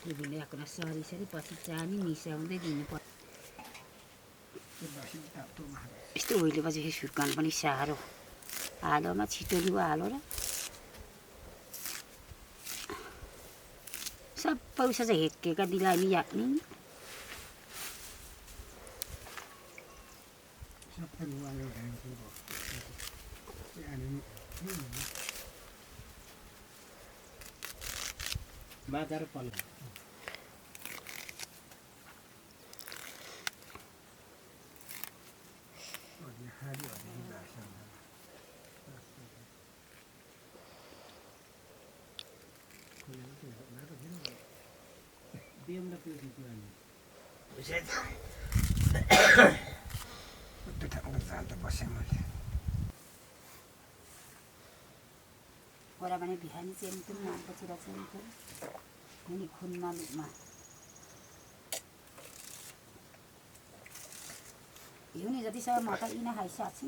ल्याएको सरी पछि चानी मिसाउँदै दिनुपर्छ यस्तो उहिलेपछि सुर्काउनु पनि साह्रो आलोमा छिटो लुगा हालो र सबै उसो चाहिँ हेक्केका दिलामी याक्ने माजार पल्ला ओरा भने बिहानी चाहिँ पनि नामपछि राख्छ नि खुनमा लुकमा हिउँने जतिसम्म म त इना खाइसकेको छु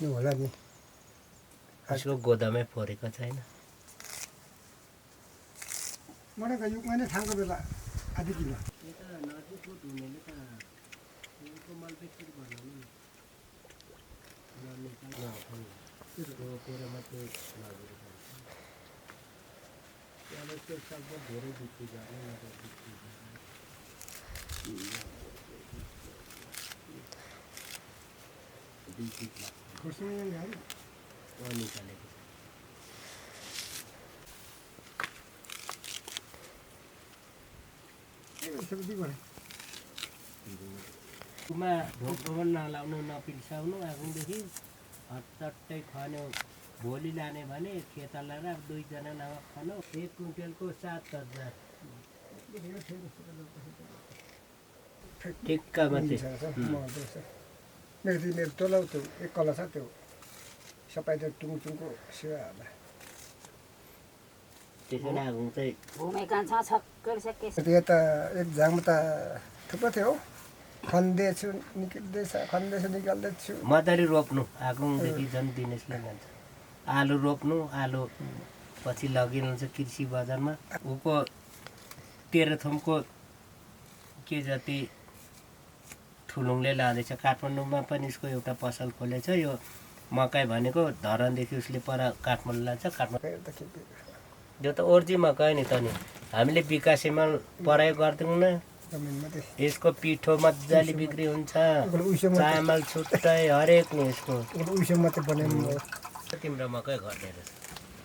नि होला नि यसको गोदामै फोरेको छैन मलाई त युगमा नै थाङ्को बेला आधी किलो धेरै बिक्री गर्ने निकालेको मा ढोकमा नलाउनु नपिल्साउनु आफूदेखि हटचट्टै खन्यो भोलि लाने भने खेताला र 2 जना नभए खन्यो 1 कुइन्टलको 7,000 टिक्का मात्रै मेरो तल त्यो एक कला छ त्यो सबै त्यो टुङटुङको सेवा होला त्यसैले आगो चाहिँ घुमेका छ छक्कर सके त्यो त एक झाङमा त थुप्रो थियो खन्दैछु निकाल्दैछु मदारी रोप्नु आगोदेखि झन् दिनेशले भन्छ आलु रोप्नु आलु पछि लगिनुहुन्छ कृषि बजारमा उको तेह्रथुमको के जति ठुलुङले लाँदैछ काठमाडौँमा पनि यसको एउटा पसल खोलेछ यो मकै भनेको धरानदेखि उसले पर काठमाडौँ लान्छ काठमाडौँ यो त ओर्जी मकै नि त नि हामीले विकासेमा प्रयोग गर्दैनौँ न यसको पिठो मजाले बिक्री हुन्छ चामल छुट्टै हरेक नि यसको तिम्रो मकै घट्ने रहेछ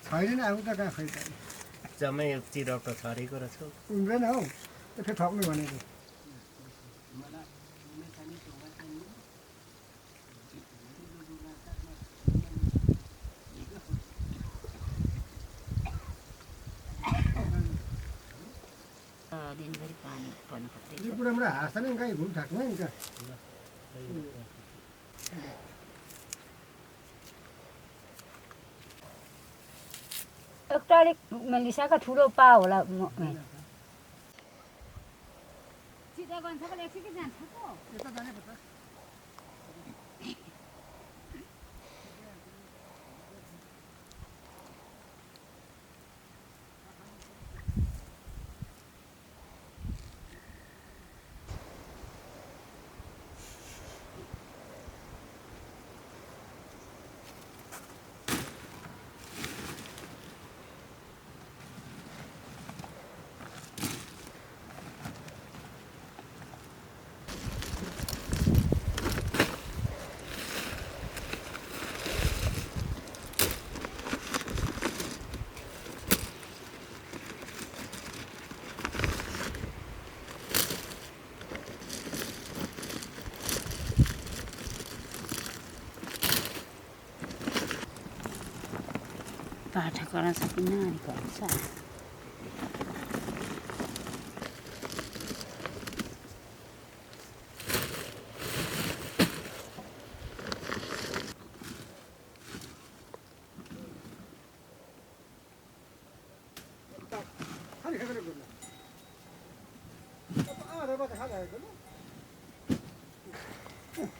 छैन आउँ त कहाँ खै जम्मै चिरौटो छरेको रहेछ हुँदैन हौ त्यो ठक्नु भनेको दिनभरि पानी पर्नु खोज्दै यो बुढामा हाँस्छ नि गाई घुम थाक्नु नि त एउटा अलिक मेलिसाको ठुलो पा होला सिधा गन्छ पनि एकछिन जान्छ यता जानुपर्छ पाठा गर्न सकिन्न अनि गर्छ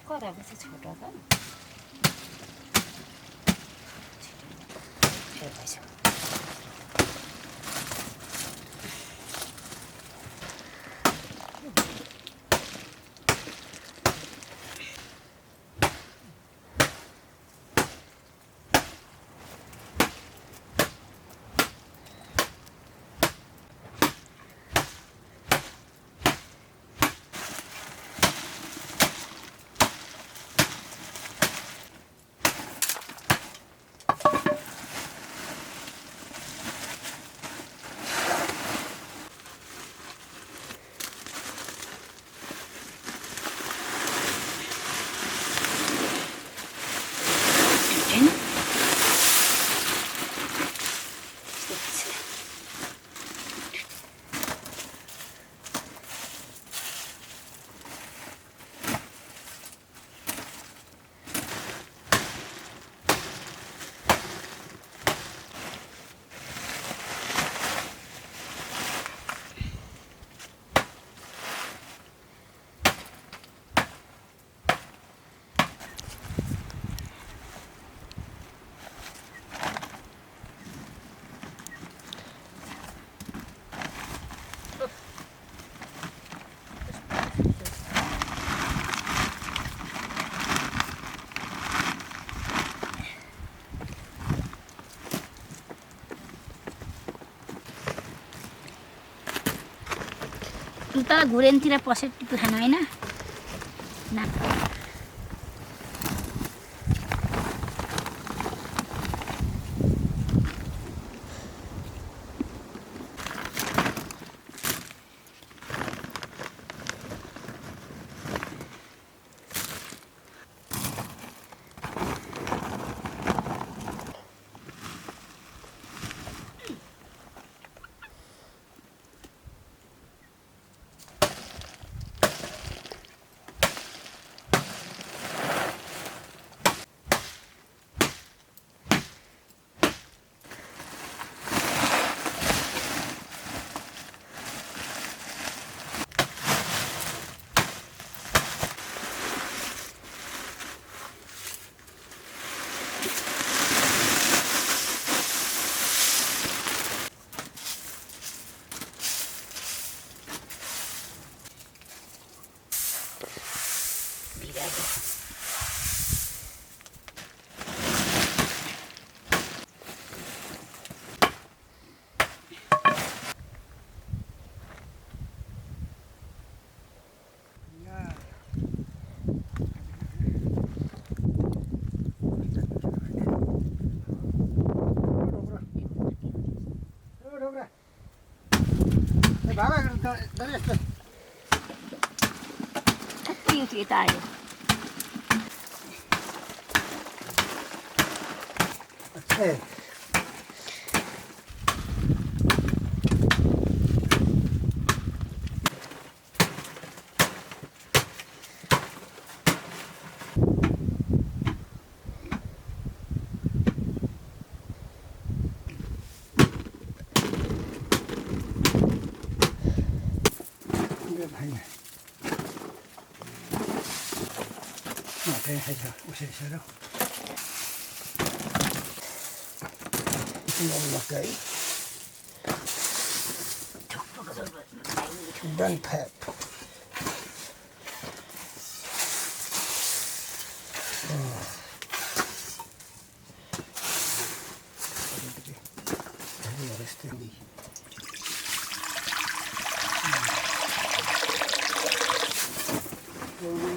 कताको चाहिँ छोटो त त घुरेनतिर पसेट टिपु खानु होइन ना Kuttiin siitä aina. Hey. hay sao usai sao đâu ngon mà cái đan phèp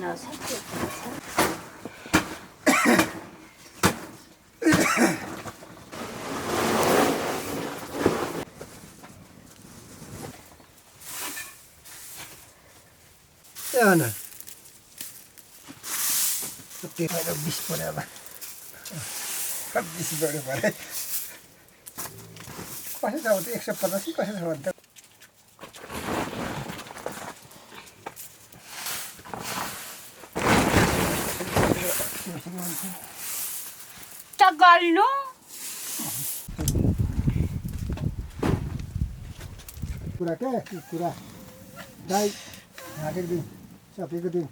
nào sách được ya na oke ada bis pada apa habis baru pada kasih tahu tuh 150 sih kasih tahu Tagalno कुरा क्या कुरा दाइ ढाकेको दिन सपेको दिन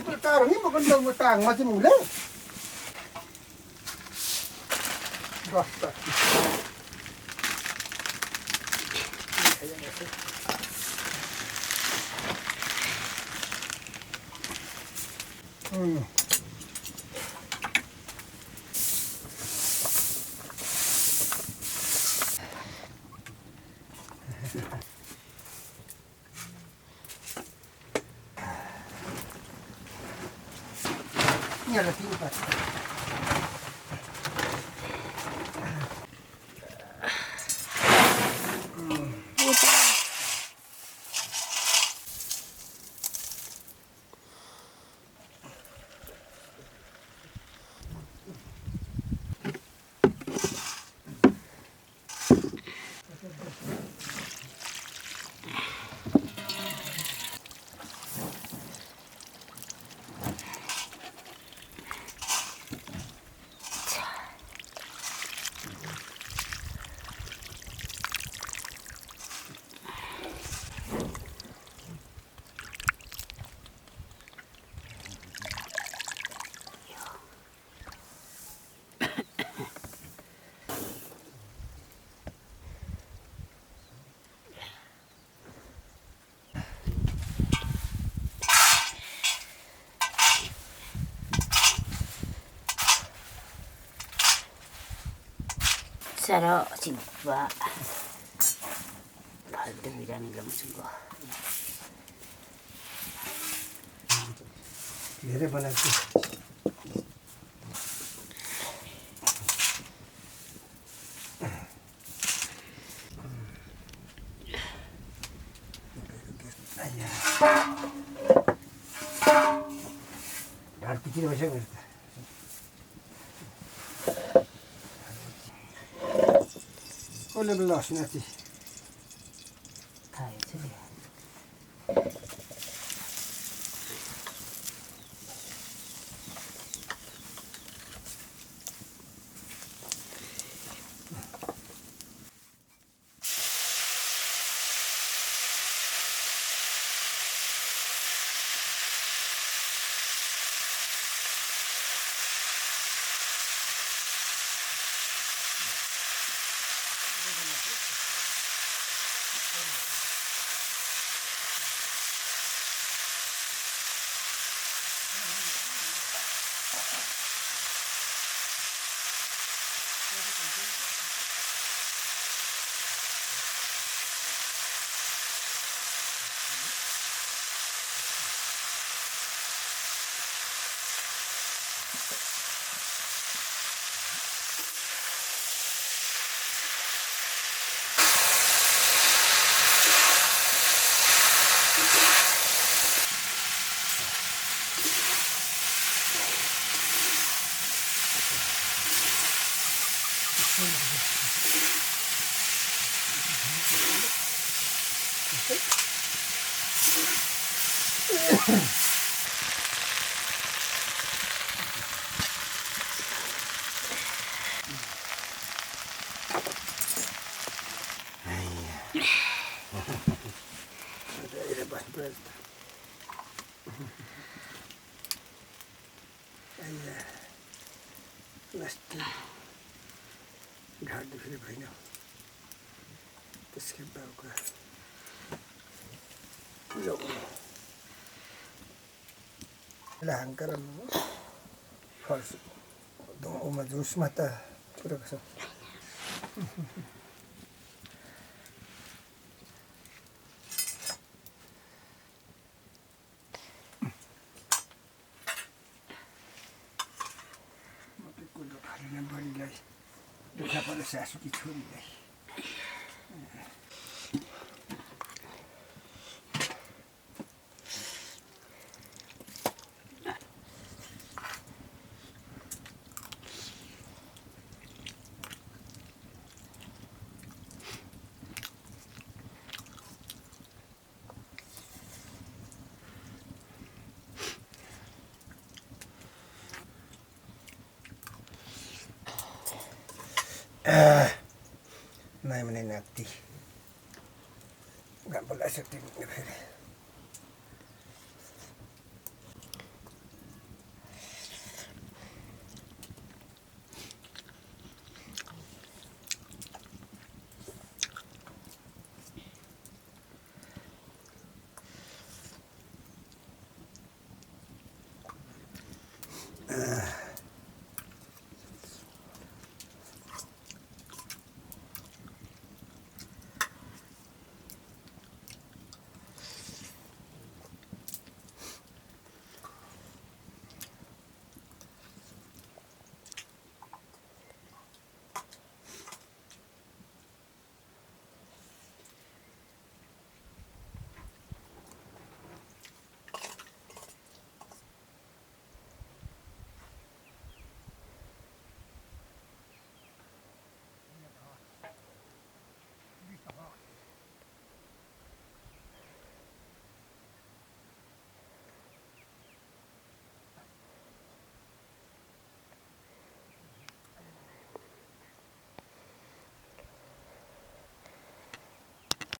itu taruh ini bukan dalam tang macam mulai basta ini ada tingkat सारा चिप्पा फाल्टु बिरामी ल्याउँछु धेरै बनाएको छु ढाड पिचिने भइसक्यो मेरो त कसले बेला हसिनाची खाएछ नि ढाड दुखेर भएन त्यसकै बाउको हाङ्कर फर्स धुमा जुसमा त पुरेको छ बढीलाई दुःख पर्यो सासुकी छोरीलाई नाही म्हणे नाती घाम बोलाइसक्यो फेरि